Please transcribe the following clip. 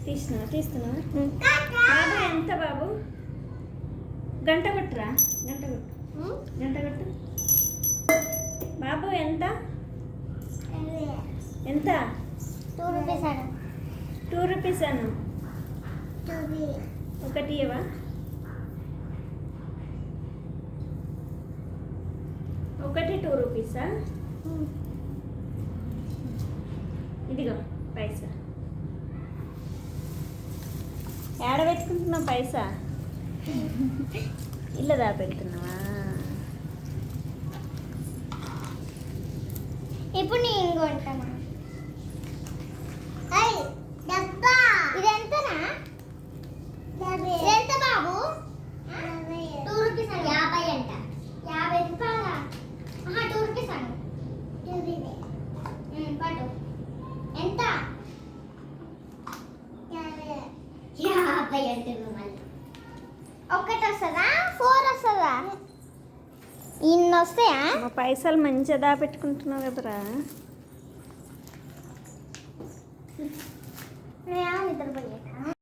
తీస్తున్నావా బాబు ఎంత బాబు గంట కొట్టురా గంట కొట్టు బాబు ఎంత ఎంత 2 రూపీస్ అను 2 రూపీస్ అను ఒకటి ఇవ్వా ఒకటి 2 రూపీసా ఇదిగో పైసా ఏడ పెట్టుకుంటున్నావు పైసా ఇల్లు దాపెడుతున్నావా ఇప్పుడు నేను ఇంకొంటామా ఇది ఎంతనా ఎంత బాబు 2 రూపీస్ అని 50 అంట 50 రూపాయల 2 రూపీస్ అను పట్టు ఎంత 50 అంటే మళ్ళీ ఒకటి వస్తుందా 4 వస్తుందా ఇన్ని వస్తాయా మా పైసలు మంచిగా దాపెట్టుకుంటున్నావు కదరా నేను నిద్రపోయాక